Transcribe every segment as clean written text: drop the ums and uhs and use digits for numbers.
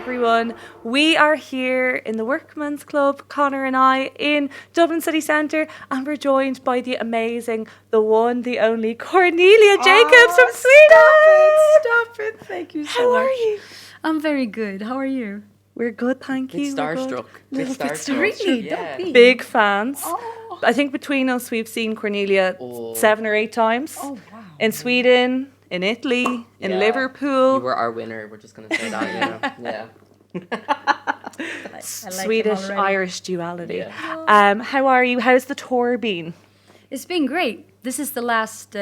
everyone. We are here in the Workman's Club, Conor and I, in Dublin City Centre, and we're joined by the amazing, the one, the only Cornelia Jacobs from Sweden. Stop it. Thank you so much. How are you? I'm very good. How are you? We're good, thank you. Starstruck. Little bit starstruck. Really? Yeah. Don't be. Big fans. Oh. I think between us, we've seen Cornelia 7 or 8 times. Oh, wow. In Sweden, in Italy, in Yeah. Liverpool. You were our winner. We're just gonna say that. Yeah. I like Swedish-Irish duality. Yeah. How are you? How's the tour been? It's been great. This is the last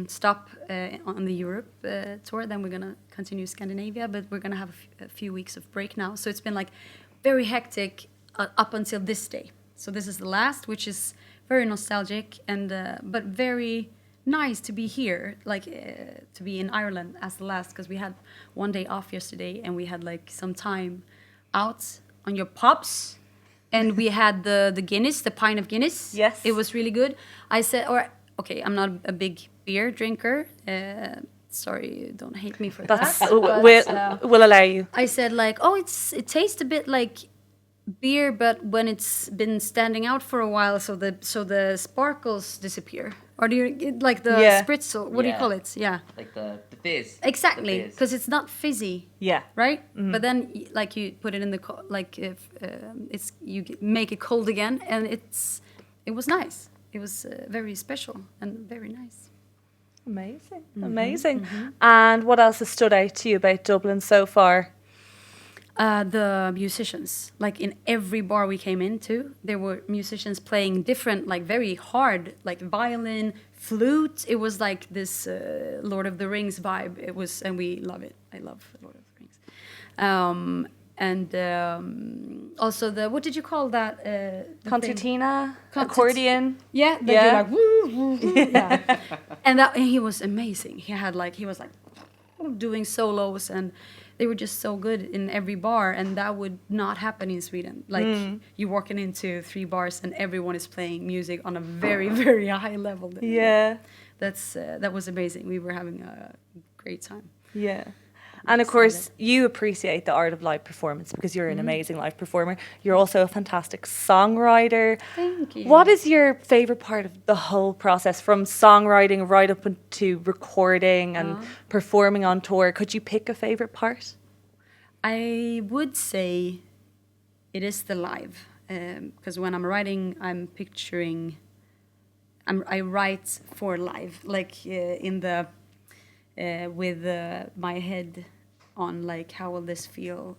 stop on the Europe tour. Then we're going to continue Scandinavia, but we're going to have a few weeks of break now. So it's been like very hectic up until this day. So this is the last, which is very nostalgic and but very nice to be here, like to be in Ireland as the last, because we had one day off yesterday and we had like some time out on your pubs. And we had the Guinness, the pint of Guinness. Yes. It was really good. I said, okay, I'm not a big beer drinker. Sorry, don't hate me for That's that. we'll allow you. I said like, it tastes a bit like beer, but when it's been standing out for a while, so the sparkles disappear. Or do you like the spritzel? What do you call it? Yeah. Like the fizz. Exactly, because it's not fizzy. Yeah. Right, but then like you put it in the like if make it cold again, and it was nice. It was very special and very nice. Amazing. And what else has stood out to you about Dublin so far? The musicians, like in every bar we came into, there were musicians playing different, like very hard, like violin, flute. It was like this Lord of the Rings vibe. It was, and we love it. I love Lord of the Rings. Also what did you call that? Concertina, accordion. Yeah, you're like woo, woo, woo. Yeah. And he was amazing. He was like doing solos, and they were just so good in every bar, and that would not happen in Sweden. Like you walking into 3 bars and everyone is playing music on a very, very high level. Yeah. That was amazing. We were having a great time. Yeah. And of course, you appreciate the art of live performance because you're an amazing live performer. You're also a fantastic songwriter. Thank you. What is your favorite part of the whole process, from songwriting right up to recording and performing on tour? Could you pick a favorite part? I would say it is the live, because when I'm writing, I write for live, like in the with my head on like how will this feel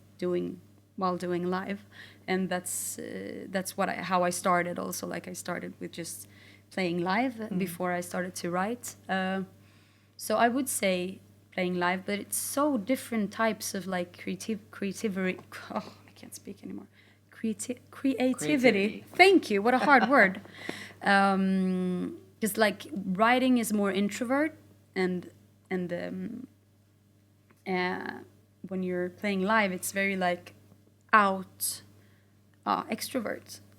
while doing live, and that's how I started. Also, like I started with just playing live before I started to write. So I would say playing live, but it's so different types of like creativity. Oh, I can't speak anymore. Creativity. Thank you. What a hard word. Because like writing is more introvert, and when you're playing live, it's very like extrovert,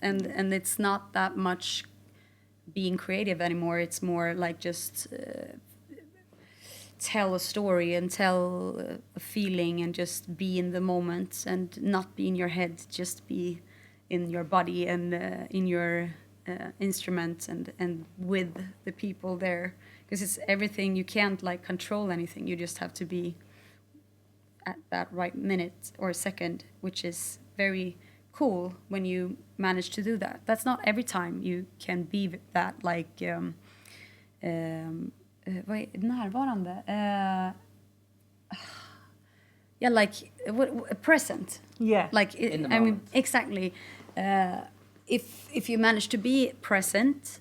and it's not that much being creative anymore. It's more like just tell a story and tell a feeling and just be in the moment and not be in your head, just be in your body and in your instrument and with the people there. Because it's everything, you can't like control anything, you just have to be at that right minute or second, which is very cool when you manage to do that. That's not every time you can be that like vad är närvarande? Yeah, like present. Yeah. Like In the I mean, moment. exactly. If you manage to be present,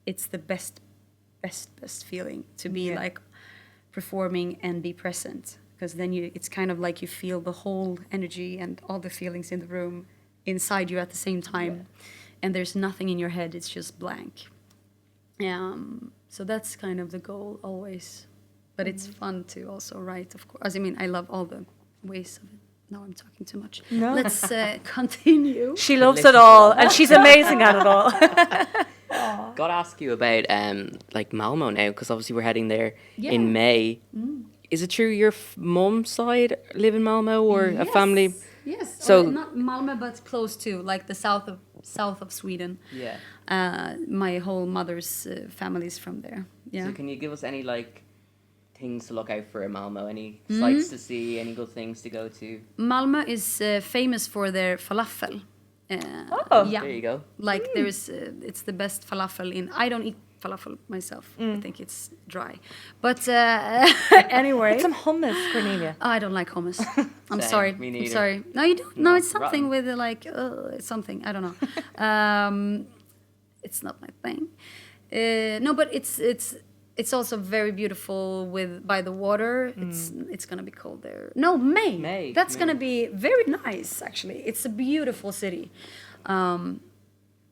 it's the best feeling to be like performing and be present, because then it's kind of like you feel the whole energy and all the feelings in the room inside you at the same time, and there's nothing in your head, it's just blank. So that's kind of the goal always, but it's fun to also write, of course. I mean, I love all the ways of it. Now I'm talking too much. No. Let's continue. She loves it all, and she's amazing at it all. Got to ask you about like Malmö now, because obviously we're heading there Yeah. in May. is it true your mum's side live in Malmö or a family? Yes. So- Or not Malmö, but close to, like the south of Sweden. Yeah. My whole mother's family is from there. Yeah. So can you give us any like things to look out for in Malmö? Any sights to see? Any good things to go to? Malmö is famous for their falafel. Oh. yeah. There you go. Like there's, it's the best falafel in. I don't eat falafel myself. I think it's dry. But anyway, Put some hummus, Cornelia. I don't like hummus. I'm Same, sorry. me I'm neither. sorry. No, you don't. No, No, it's something rotten. with like it's something. I don't know. It's not my thing. No, but it's also very beautiful with by the water. It's gonna be cold there. No, May. May, That's May. gonna be very nice. Actually, it's a beautiful city.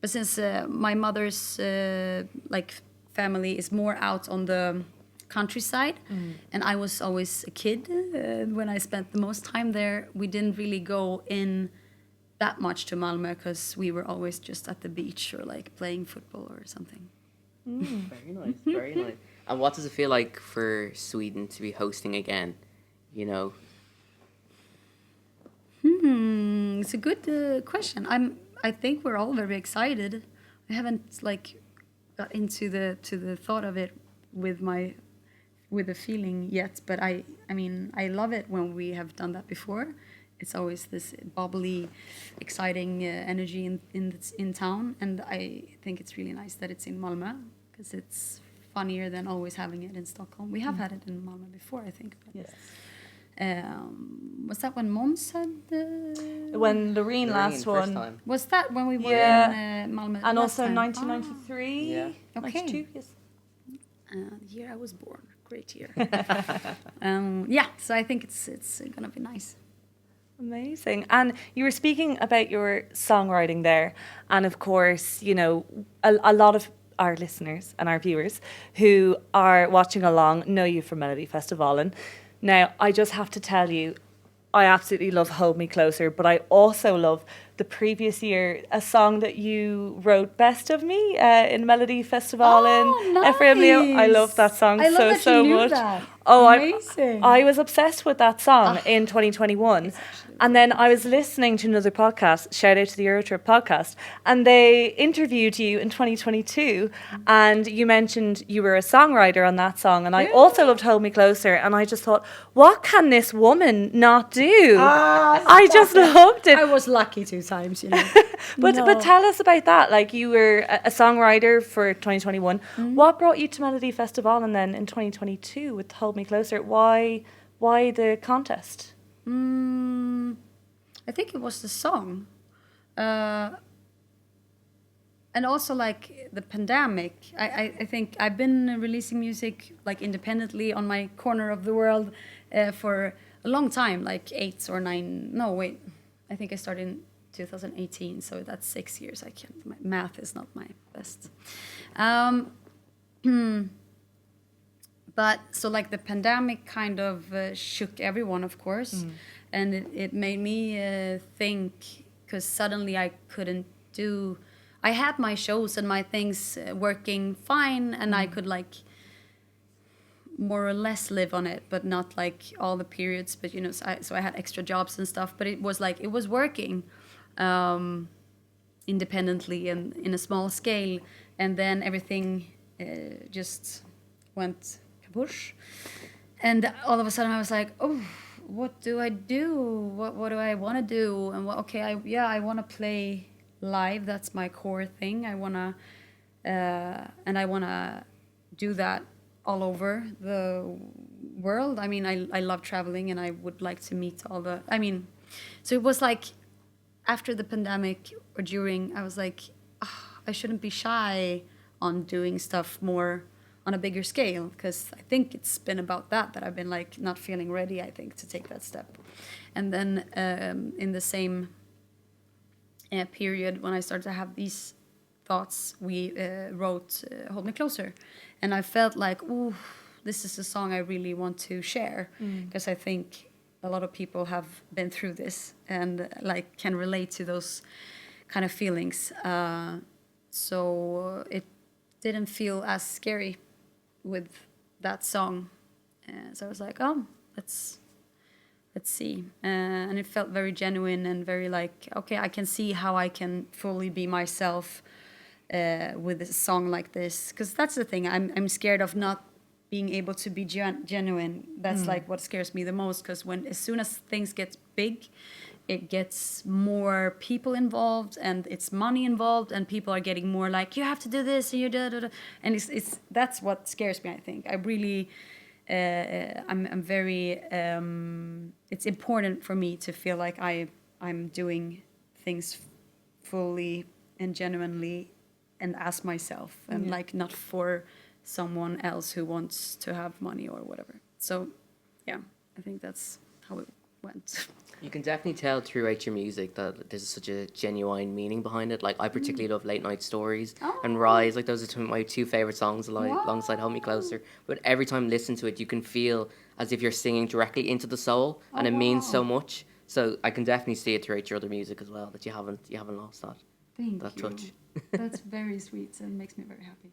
But since my mother's like family is more out on the countryside, and I was always a kid when I spent the most time there, we didn't really go in that much to Malmö because we were always just at the beach or like playing football or something. Very nice. Very nice. And what does it feel like for Sweden to be hosting again? You know. It's a good question. I think we're all very excited. I haven't like got into the thought of it with the feeling yet, but I mean I love it when we have done that before. It's always this bubbly, exciting energy in town, and I think it's really nice that it's in Malmö because it's funnier than always having it in Stockholm. We have had it in Malmö before, I think. But, Yes. was that when Måns had? When Loreen last first one. time. Was that when we were Yeah. in Malmö? And last also time? 1993. Yeah. Okay. 92, yes. The year I was born. Great year. Yeah, so I think it's gonna be nice. Amazing. And you were speaking about your songwriting there. And of course, you know, a lot of our listeners and our viewers who are watching along know you from Melodifestivalen. Now, I just have to tell you, I absolutely love Hold Me Closer, but I also love the previous year, a song that you wrote, Best of Me, in Melodifestivalen. Oh, Éirevision. I nice. love that song I love so, that you so knew much. that. Oh, Amazing. I was obsessed with that song in 2021. And then I was listening to another podcast, shout out to the Eurotrip podcast, and they interviewed you in 2022. And you mentioned you were a songwriter on that song. And I also loved Hold Me Closer. And I just thought, what can this woman not do? I just loved it. I was lucky 2 times, you know. But tell us about that. Like, you were a songwriter for 2021. What brought you to Melodifestivalen then in 2022 with Hold Me Closer? Why the contest? I think it was the song. And also like the pandemic. I think I've been releasing music like independently on my corner of the world for a long time, like 8 or 9. No, wait. I think I started in 2018, so that's 6 years. My math is not my best. But so like the pandemic kind of shook everyone, of course, and it made me think, because suddenly I couldn't do. I had my shows and my things working fine, and I could like more or less live on it, but not like all the periods. But you know, so I had extra jobs and stuff. But it was like it was working independently and in a small scale, and then everything just went kabush. And all of a sudden I was like, oh, what do I do? What do I want to do? And I want to play live. That's my core thing. I want to and I want to do that all over the world. I mean, I love traveling, and I would like to meet all the. I mean, so it was like after the pandemic or during, I was like, I shouldn't be shy on doing stuff more on a bigger scale, because I think it's been about that I've been like not feeling ready, I think, to take that step. And then in the same period when I started to have these thoughts, we wrote Hold Me Closer, and I felt like, ooh, this is a song I really want to share, because I think a lot of people have been through this and like can relate to those kind of feelings. So it didn't feel as scary with that song So I was like, oh, let's see. And it felt very genuine and very like, okay, I can see how I can fully be myself with a song like this. Because that's the thing, I'm scared of not being able to be genuine. That's like what scares me the most. Because as soon as things get big, it gets more people involved and it's money involved and people are getting more like, you have to do this and you da. And that's what scares me, I think. I really... I'm very. It's important for me to feel like I'm doing things fully and genuinely, and as myself, and like not for someone else who wants to have money or whatever. So, yeah, I think that's how it went. You can definitely tell throughout your music that there's such a genuine meaning behind it. Like, I particularly love Late Night Stories and Rise. Like, those are my two favourite songs alongside Hold Me Closer. But every time you listen to it, you can feel as if you're singing directly into the soul, and it means so much. So I can definitely see it throughout your other music as well, that you haven't lost that. Thank that you. touch. That's very sweet and makes me very happy.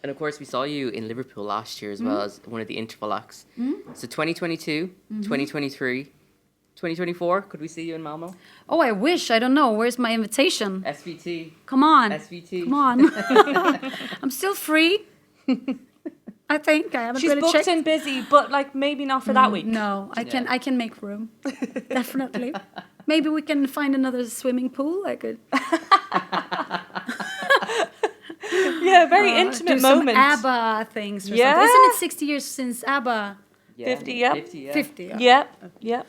And of course, we saw you in Liverpool last year as well as one of the interval acts. So 2022, 2023... 2024, could we see you in Malmö? Oh, I wish. I don't know. Where's my invitation? SVT. Come on. SVT. Come on. I'm still free. I think I haven't She's really booked checked. and busy, but like maybe not for that week. No, I can make room. Definitely. Maybe we can find another swimming pool. I could. Yeah, very intimate do some moment. ABBA things. Or Yeah. something. Isn't it 60 years since ABBA? Yeah, 50, yep. 50, yeah. 50. Yeah.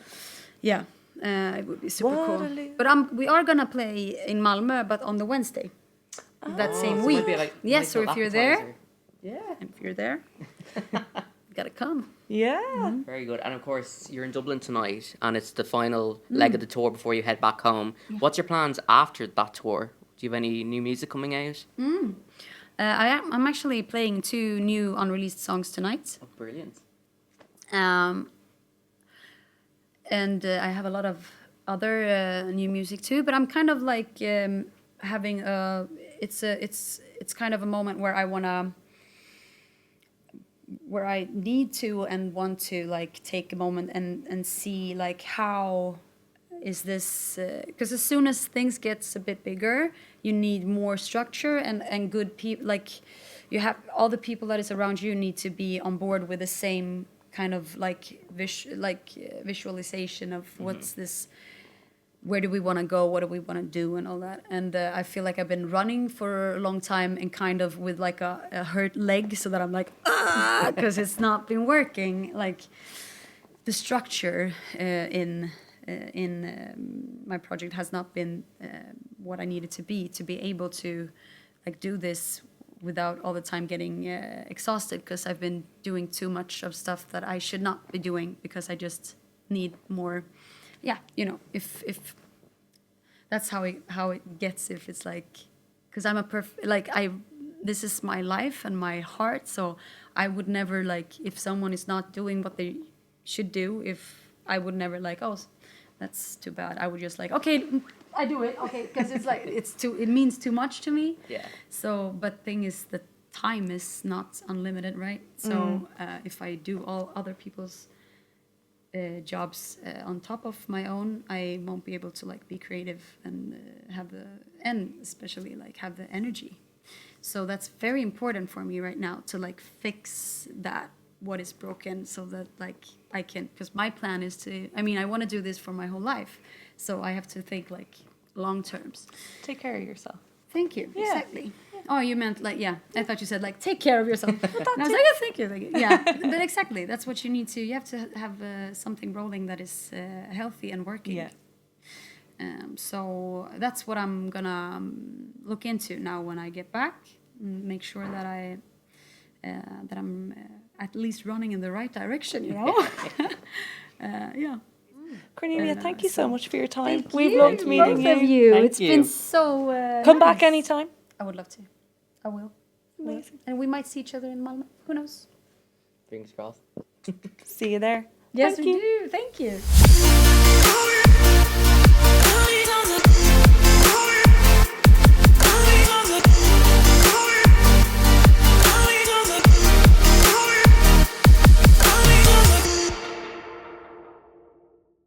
Yeah, it would be super cool. Waterloo. But we are gonna play in Malmö, but on the Wednesday, that same So week. maybe like Yes, so nice if you're appetizer. there, if you're there, you gotta come. Yeah. Very good. And of course, you're in Dublin tonight, and it's the final leg of the tour before you head back home. What's your plans after that tour? Do you have any new music coming out? I'm actually playing 2 new unreleased songs tonight. Oh, brilliant. And I have a lot of other new music too, but I'm kind of like having it's kind of a moment where I need to and want to like take a moment and see like how is this, because as soon as things gets a bit bigger, you need more structure and good people, like you have all the people that is around you need to be on board with the same kind of like visualization of what's this, where do we want to go, what do we want to do, and all that. And I feel like I've been running for a long time and kind of with like a hurt leg, so that I'm like because it's not been working. Like the structure in my project has not been what I needed to be able to like do this without all the time getting exhausted, because I've been doing too much of stuff that I should not be doing, because I just need more. Yeah, you know, if that's how it gets, if it's like, because I'm this is my life and my heart, so I would never like, if someone is not doing what they should do, if I would never like, oh, that's too bad. I would just like, okay, I do it, okay, because it's like it means too much to me. Yeah. So, but thing is, the time is not unlimited, right? So if I do all other people's jobs on top of my own, I won't be able to like be creative and especially like have the energy. So that's very important for me right now, to like fix that, what is broken, so that like I can, because my plan is to, I mean, I want to do this for my whole life, so I have to think like long terms. Take care of yourself. Thank you. Yeah. Exactly. Oh, you meant like, yeah. I thought you said like, take care of yourself. And I was like, oh, thank you. Yeah, but exactly. That's what you need to. You have to have something rolling that is healthy and working. Yeah. So that's what I'm gonna look into now when I get back. Make sure that I'm at least running in the right direction. You know. Yeah. Cornelia, thank you so much for your time. Thank We've you, loved meeting both you. of you. Thank It's you. been so. Come back nice. anytime. I would love to. I will. Amazing. And we might see each other in Malmö. Who knows? Fingers crossed. See you there. Yes, Thank we you. do. Thank you.